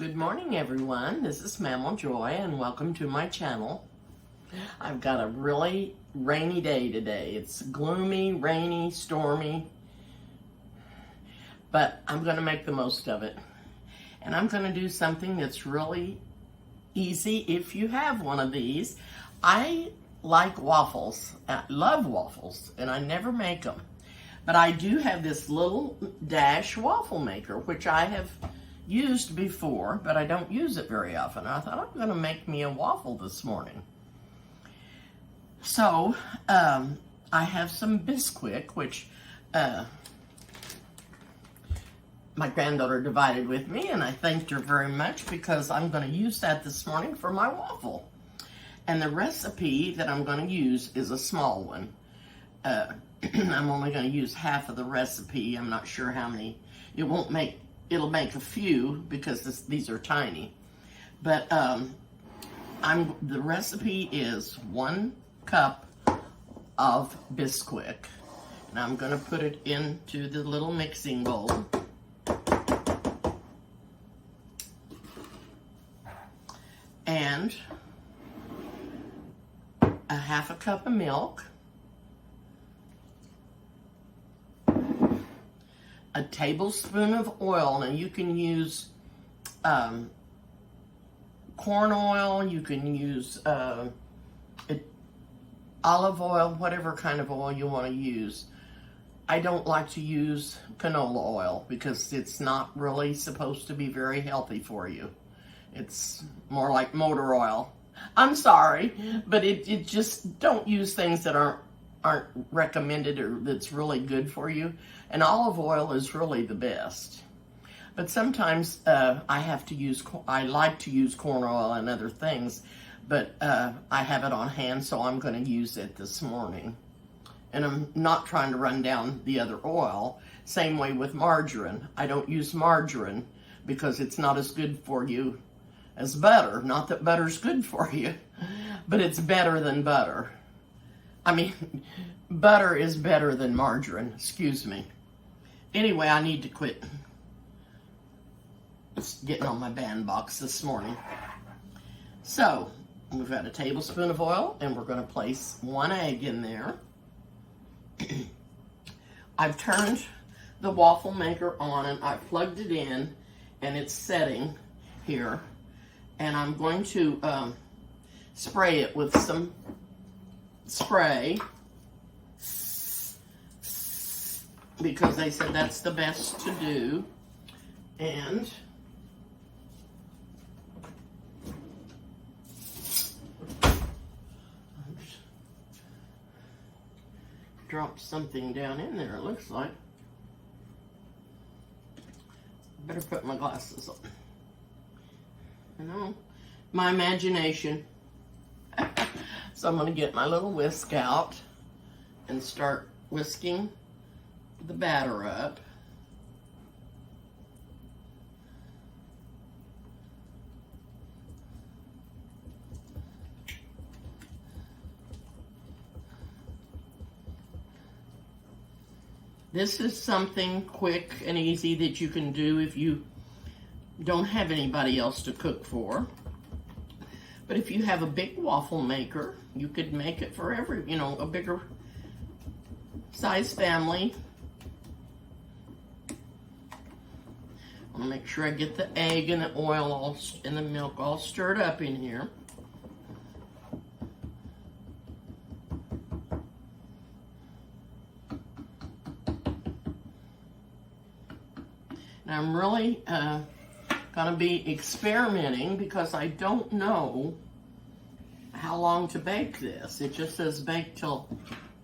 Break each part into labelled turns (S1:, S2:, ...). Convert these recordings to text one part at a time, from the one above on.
S1: Good morning, everyone. This is Mammal Joy, and welcome to my channel. I've got a really rainy day today. It's gloomy, rainy, stormy, but I'm going to make the most of it. And I'm going to do something that's really easy if you have one of these. I like waffles. I love waffles, and I never make them. But I do have this little dash waffle maker, which I have used before, but I don't use it very often. I thought I'm going to make me a waffle this morning. So I have some Bisquick, which my granddaughter divided with me, and I thanked her very much because I'm going to use that this morning for my waffle. And the recipe that I'm going to use is a small one. I'm only going to use half of the recipe. I'm not sure how many. It'll make a few because these are tiny. But the recipe is 1 cup of Bisquick. And I'm going to put it into the little mixing bowl. And a half a cup of milk. A tablespoon of oil. Now you can use corn oil, you can use olive oil, whatever kind of oil you want to use. I don't like to use canola oil because it's not really supposed to be very healthy for you. It's more like motor oil. I'm sorry, but it just don't use things that aren't recommended or that's really good for you. And olive oil is really the best. But sometimes I like to use corn oil and other things, but I have it on hand, so I'm going to use it this morning. And I'm not trying to run down the other oil. Same way with margarine. I don't use margarine because it's not as good for you as butter. Not that butter's good for you, but it's better than butter. I mean, butter is better than margarine, excuse me. Anyway, I need to quit getting on my bandbox this morning. So, we've got a tablespoon of oil, and we're going to place 1 egg in there. I've turned the waffle maker on, and I've plugged it in, and it's setting here. And I'm going to spray it with some spray because they said that's the best to do. And dropped something down in there, it looks like. Better put my glasses on. You know, my imagination. So I'm going to get my little whisk out and start whisking the batter up. This is something quick and easy that you can do if you don't have anybody else to cook for. But if you have a big waffle maker, you could make it for a bigger size family. I want to make sure I get the egg and the oil and the milk all stirred up in here. Now I'm really going to be experimenting because I don't know how long to bake this. It just says bake till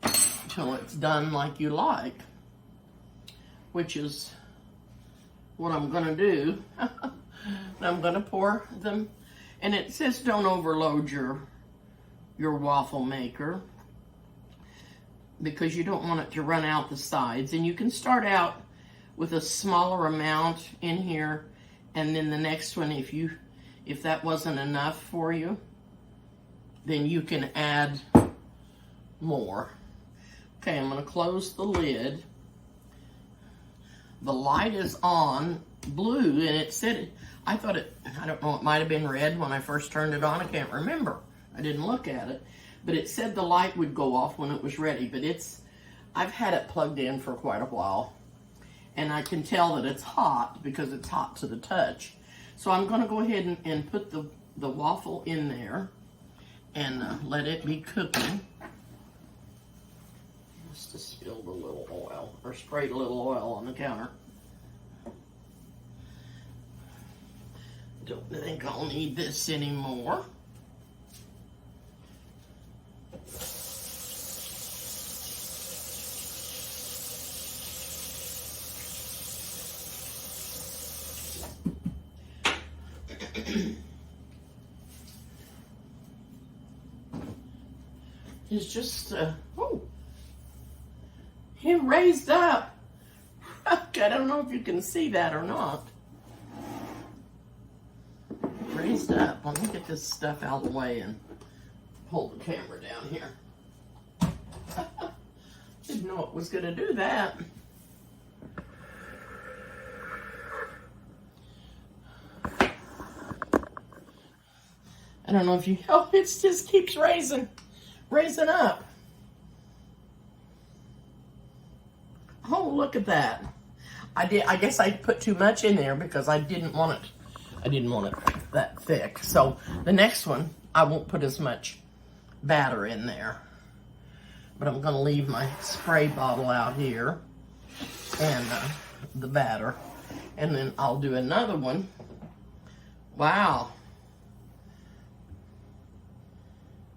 S1: it's done like you like, which is what I'm going to do. I'm going to pour them, and it says don't overload your waffle maker because you don't want it to run out the sides. And you can start out with a smaller amount in here, and then the next one, if that wasn't enough for you, then you can add more. Okay, I'm going to close the lid. The light is on blue, and it said I thought I don't know, it might have been red when I first turned it on. I can't remember. I didn't look at it. But it said the light would go off when it was ready. But I've had it plugged in for quite a while. And I can tell that it's hot because it's hot to the touch. So I'm going to go ahead and put the waffle in there and let it be cooking. Must have spilled a little oil or sprayed a little oil on the counter. Don't think I'll need this anymore. It's just, oh, he raised up. I don't know if you can see that or not. Raised up. Let me get this stuff out of the way and pull the camera down here. Didn't know it was going to do that. I don't know if you, oh, it just keeps raising up. Oh, look at that. I guess I put too much in there because I didn't want it that thick. So the next one, I won't put as much batter in there. But I'm gonna leave my spray bottle out here and the batter. And then I'll do another one. Wow.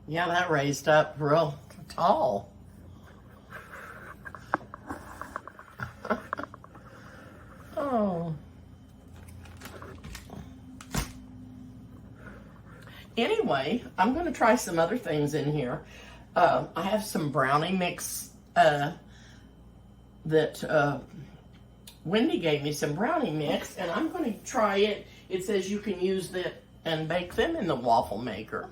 S1: Yeah, that raised up real tall. Oh. Anyway, I'm going to try some other things in here. I have some brownie mix that Wendy gave me some brownie mix, and I'm going to try it. It says you can use that and bake them in the waffle maker.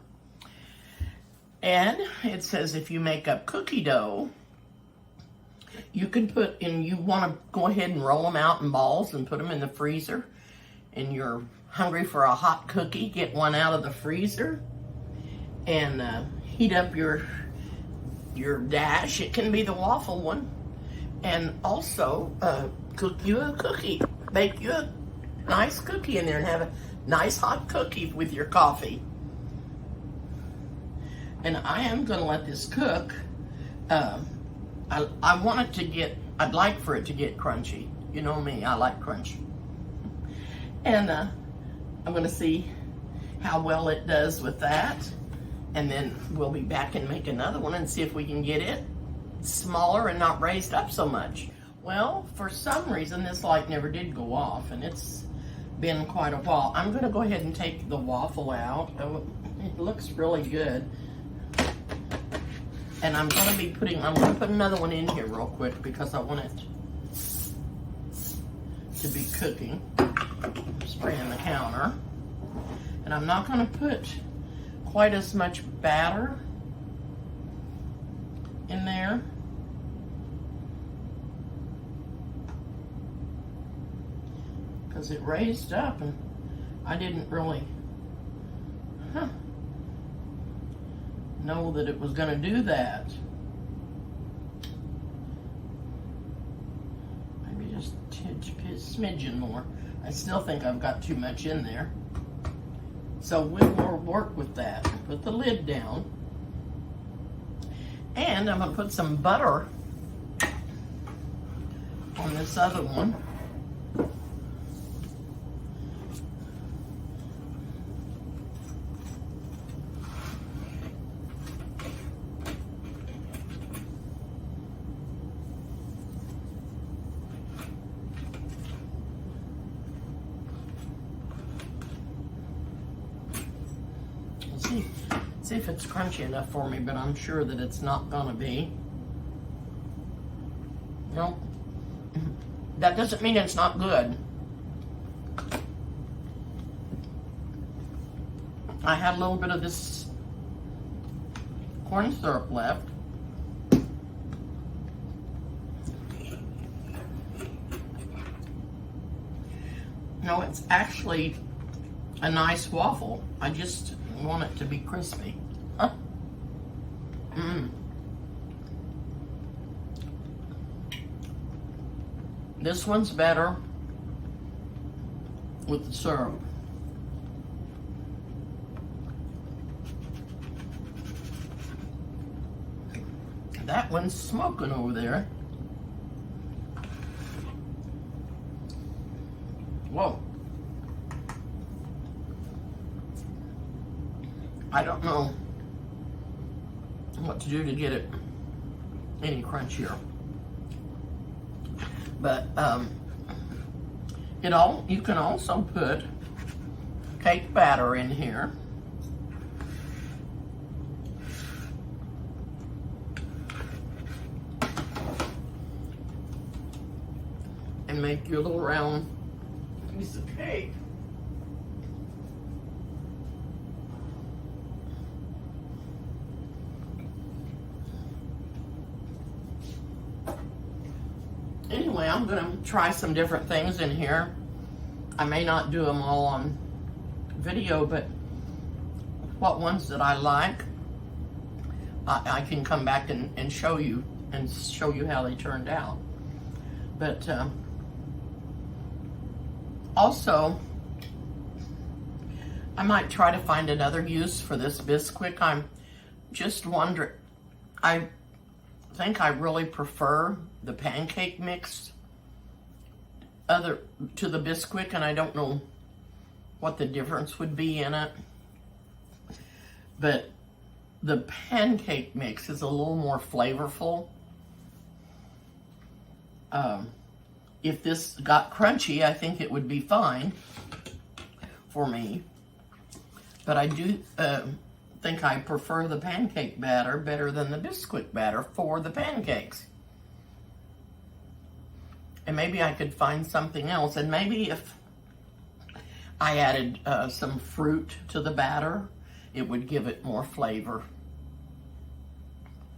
S1: And it says if you make up cookie dough, you can put in, you want to go ahead and roll them out in balls and put them in the freezer. And you're hungry for a hot cookie, get one out of the freezer and heat up your dash. It can be the waffle one. And also cook you a cookie, bake you a nice cookie in there and have a nice hot cookie with your coffee. And I am going to let this cook. I want it to get, I'd like for it to get crunchy. You know me, I like crunch. And I'm going to see how well it does with that. And then we'll be back and make another one and see if we can get it smaller and not raised up so much. Well, for some reason, this light never did go off, and it's been quite a while. I'm going to go ahead and take the waffle out. Oh, it looks really good. And I'm going to put another one in here real quick because I want it to be cooking. Spraying the counter. And I'm not going to put quite as much batter in there. Because it raised up and I didn't really know that it was going to do that. Maybe just a smidgen more. I still think I've got too much in there. So we'll work with that. Put the lid down. And I'm going to put some butter on this other one. See if it's crunchy enough for me, but I'm sure that it's not gonna be. No, that doesn't mean it's not good. I had a little bit of this corn syrup left. No, it's actually a nice waffle. I just want it to be crispy. Huh? This one's better with the syrup. That one's smoking over there. Whoa. I don't know what to do to get it any crunchier. But you can also put cake batter in here. And make your little round piece of cake. Anyway, I'm gonna try some different things in here. I may not do them all on video, but what ones that I like, I can come back and show you how they turned out. But also, I might try to find another use for this Bisquick. I'm just wondering, I think I really prefer the pancake mix to the Bisquick, and I don't know what the difference would be in it. But the pancake mix is a little more flavorful. If this got crunchy, I think it would be fine for me. But I do think I prefer the pancake batter better than the Bisquick batter for the pancakes. And maybe I could find something else. And maybe if I added some fruit to the batter, it would give it more flavor.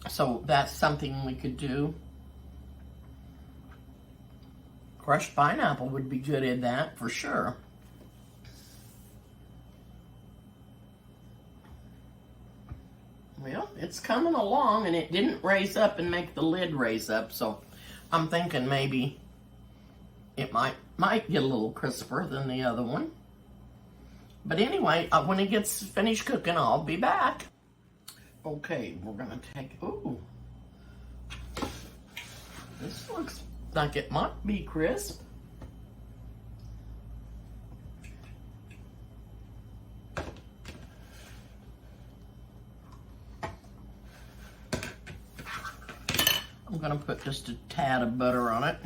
S1: So that's something we could do. Crushed pineapple would be good in that for sure. Well, it's coming along, and it didn't raise up and make the lid raise up, so I'm thinking maybe it might get a little crisper than the other one. But anyway, when it gets finished cooking, I'll be back. Okay, we're gonna take, ooh. This looks like it might be crisp. I'm gonna put just a tad of butter on it.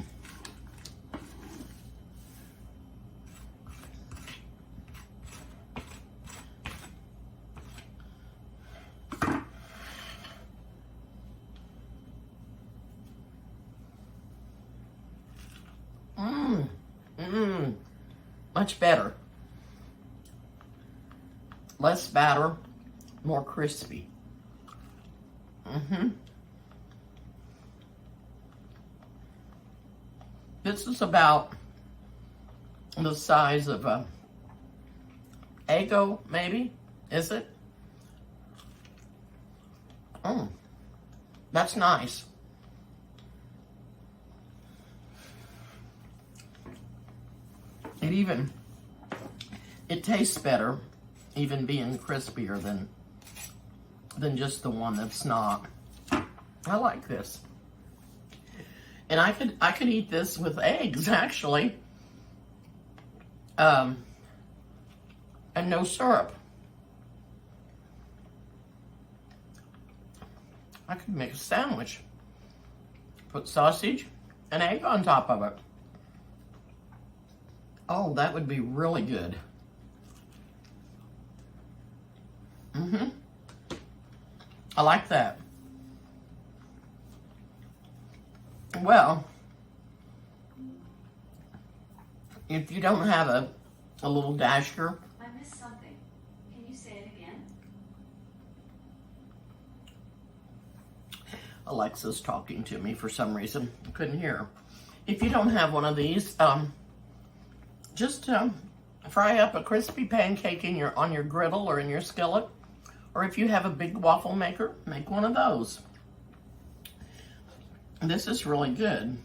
S1: Much better. Less batter, more crispy. This is about the size of a Eggo, maybe? Is it? That's nice. It tastes better, even being crispier than just the one that's not. I like this. And I could eat this with eggs, actually. And no syrup. I could make a sandwich. Put sausage and egg on top of it. Oh, that would be really good. I like that. Well, if you don't have a little dasher.
S2: I missed something. Can you say it again?
S1: Alexa's talking to me for some reason. I couldn't hear her. If you don't have one of these, just fry up a crispy pancake on your griddle or in your skillet. Or if you have a big waffle maker, make one of those. This is really good.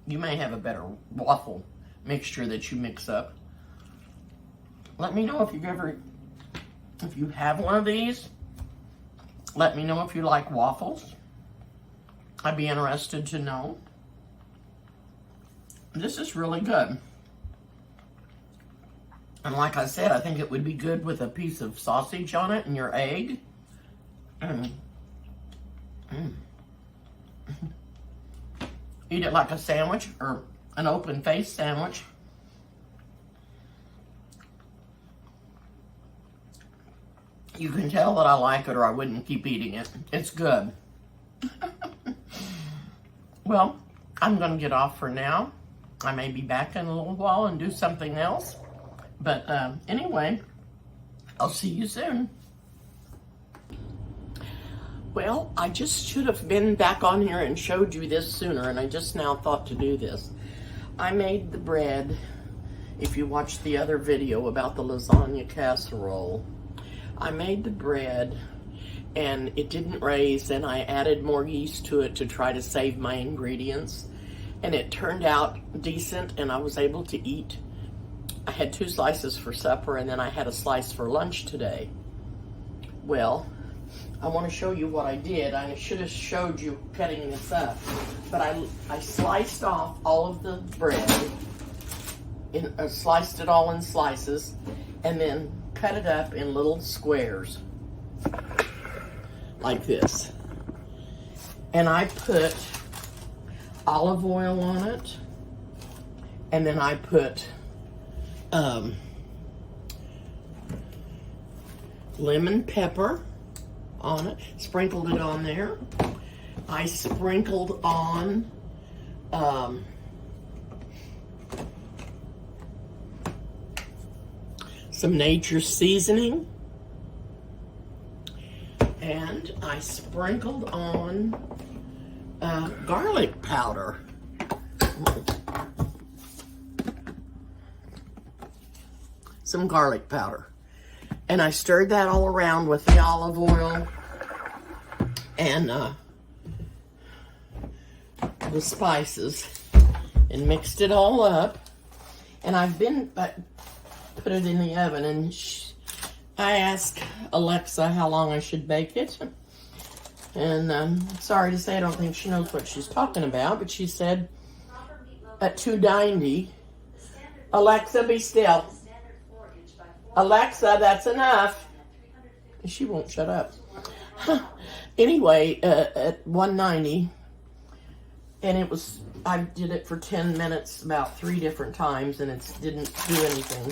S1: You may have a better waffle mixture that you mix up. Let me know if you have one of these. Let me know if you like waffles. I'd be interested to know. This is really good. And like I said, I think it would be good with a piece of sausage on it and your egg. Eat it like a sandwich or an open-faced sandwich. You can tell that I like it or I wouldn't keep eating it. It's good. Well, I'm going to get off for now. I may be back in a little while and do something else. But anyway, I'll see you soon. Well, I just should have been back on here and showed you this sooner, and I just now thought to do this. I made the bread, if you watched the other video about the lasagna casserole. I made the bread, and it didn't raise, and I added more yeast to it to try to save my ingredients. And it turned out decent, and I was able to eat. I had 2 slices for supper, and then I had a slice for lunch today. Well, I want to show you what I did. I should have showed you cutting this up, but I sliced off all of the bread, sliced it all in slices, and then cut it up in little squares, like this. And I put olive oil on it, and then I put lemon pepper on it, sprinkled it on there. I sprinkled on some nature's seasoning, and I sprinkled on garlic powder. Some garlic powder. And I stirred that all around with the olive oil and the spices and mixed it all up. And I've been put it in the oven, and I asked Alexa how long I should bake it. And sorry to say, I don't think she knows what she's talking about, but she said at 290. Alexa, be still. Alexa, that's enough. She won't shut up. Anyway, at 190, and I did it for 10 minutes about 3 different times, and it didn't do anything.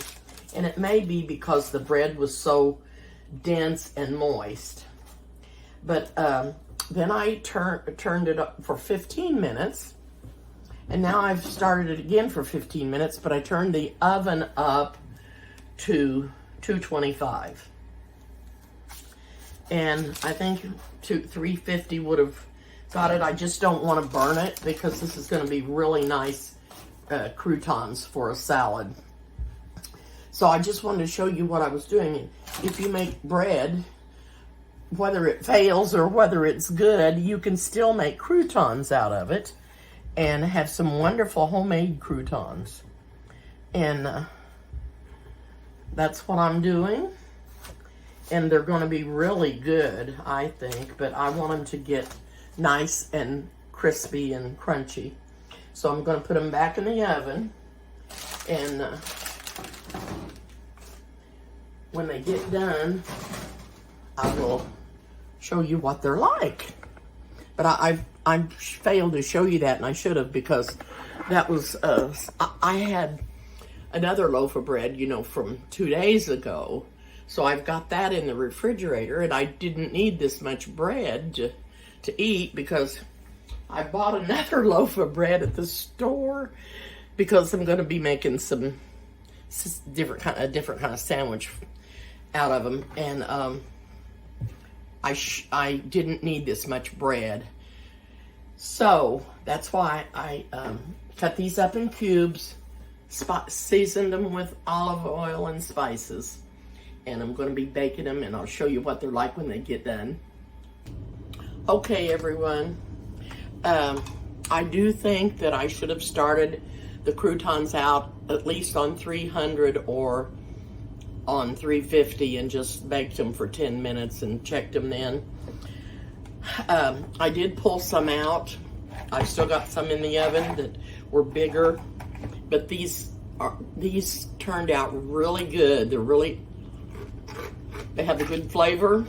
S1: And it may be because the bread was so dense and moist. But then I turned it up for 15 minutes, and now I've started it again for 15 minutes, but I turned the oven up to 225. And I think 350 would have got it. I just don't want to burn it because this is going to be really nice croutons for a salad. So I just wanted to show you what I was doing. If you make bread, whether it fails or whether it's good, you can still make croutons out of it and have some wonderful homemade croutons. And that's what I'm doing. And they're going to be really good, I think, but I want them to get nice and crispy and crunchy. So I'm going to put them back in the oven, and when they get done, I will show you what they're like. But I failed to show you that, and I should have, because that was, I had another loaf of bread, from 2 days ago. So I've got that in the refrigerator, and I didn't need this much bread to eat because I bought another loaf of bread at the store because I'm going to be making some different kind of sandwich out of them, and I didn't need this much bread. So that's why I cut these up in cubes, seasoned them with olive oil and spices. And I'm going to be baking them, and I'll show you what they're like when they get done. Okay, everyone. I do think that I should have started the croutons out at least on 300 or on 350 and just baked them for 10 minutes and checked them then. I did pull some out. I still got some in the oven that were bigger, but these turned out really good. They have a good flavor.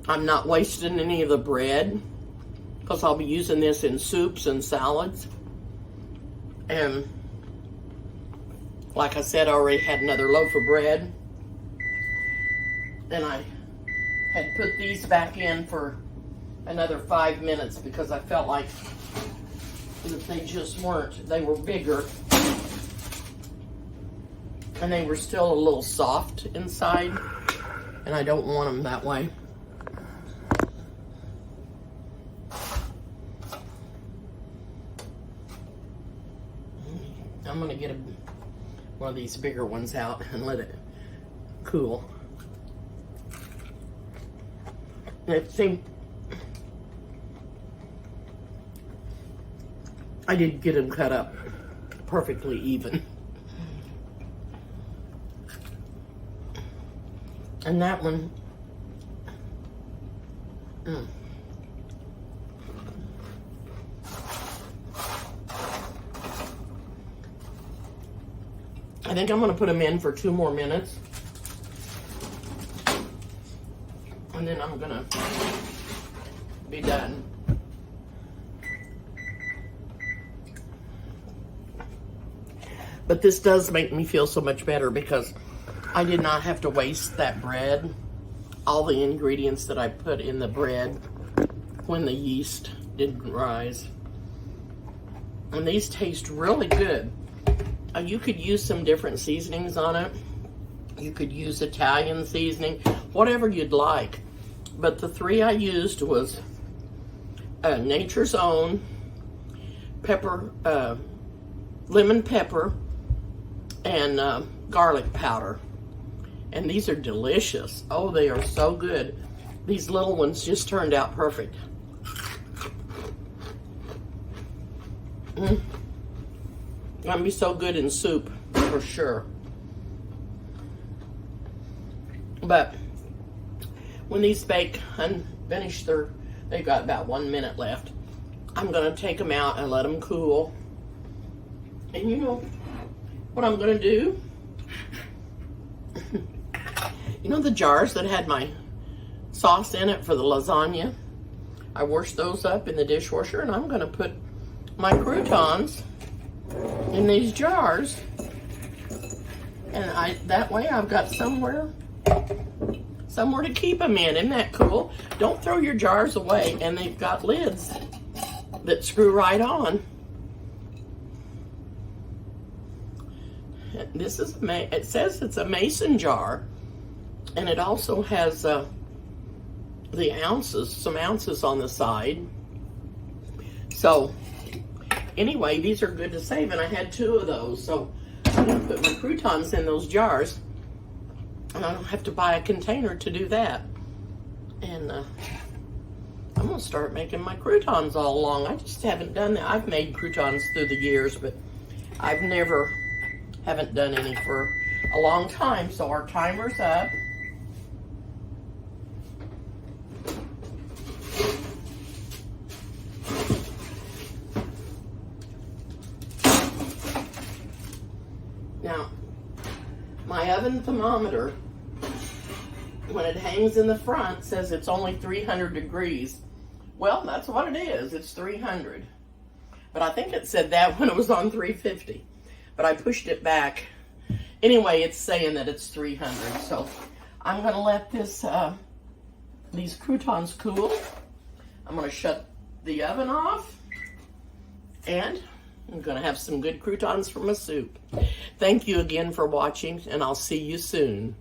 S1: I'm not wasting any of the bread because I'll be using this in soups and salads. And like I said, I already had another loaf of bread. And I had put these back in for another 5 minutes because I felt like that they just weren't. They were bigger. And they were still a little soft inside. And I don't want them that way. I'm going to get one of these bigger ones out and let it cool. I think I did get them cut up perfectly even. And that one, I think I'm going to put them in for 2 more minutes. And then I'm going to be done. But this does make me feel so much better because I did not have to waste that bread, all the ingredients that I put in the bread when the yeast didn't rise. And these taste really good. You could use some different seasonings on it. You could use Italian seasoning, whatever you'd like. But the 3 I used was Nature's Own, pepper, lemon pepper, and garlic powder. And these are delicious. Oh, they are so good. These little ones just turned out perfect. Gonna be so good in soup, for sure. But when these bake and finish they've got about 1 minute left. I'm gonna take them out and let them cool. And you know what I'm gonna do? You know the jars that had my sauce in it for the lasagna? I washed those up in the dishwasher, and I'm gonna put my croutons in these jars, and that way I've got somewhere to keep them in. Isn't that cool? Don't throw your jars away, and they've got lids that screw right on. This is, it says it's a mason jar, and it also has the ounces, some ounces on the side. So anyway, these are good to save, and I had 2 of those, so I'm going to put my croutons in those jars, and I don't have to buy a container to do that. And I'm going to start making my croutons all along. I just haven't done that. I've made croutons through the years, but I've haven't done any for a long time, so our timer's up. Now, my oven thermometer, when it hangs in the front, says it's only 300 degrees. Well, that's what it is. It's 300. But I think it said that when it was on 350. But I pushed it back. Anyway, it's saying that it's 300. So I'm going to let these croutons cool. I'm going to shut the oven off. And I'm going to have some good croutons for my soup. Thank you again for watching, and I'll see you soon.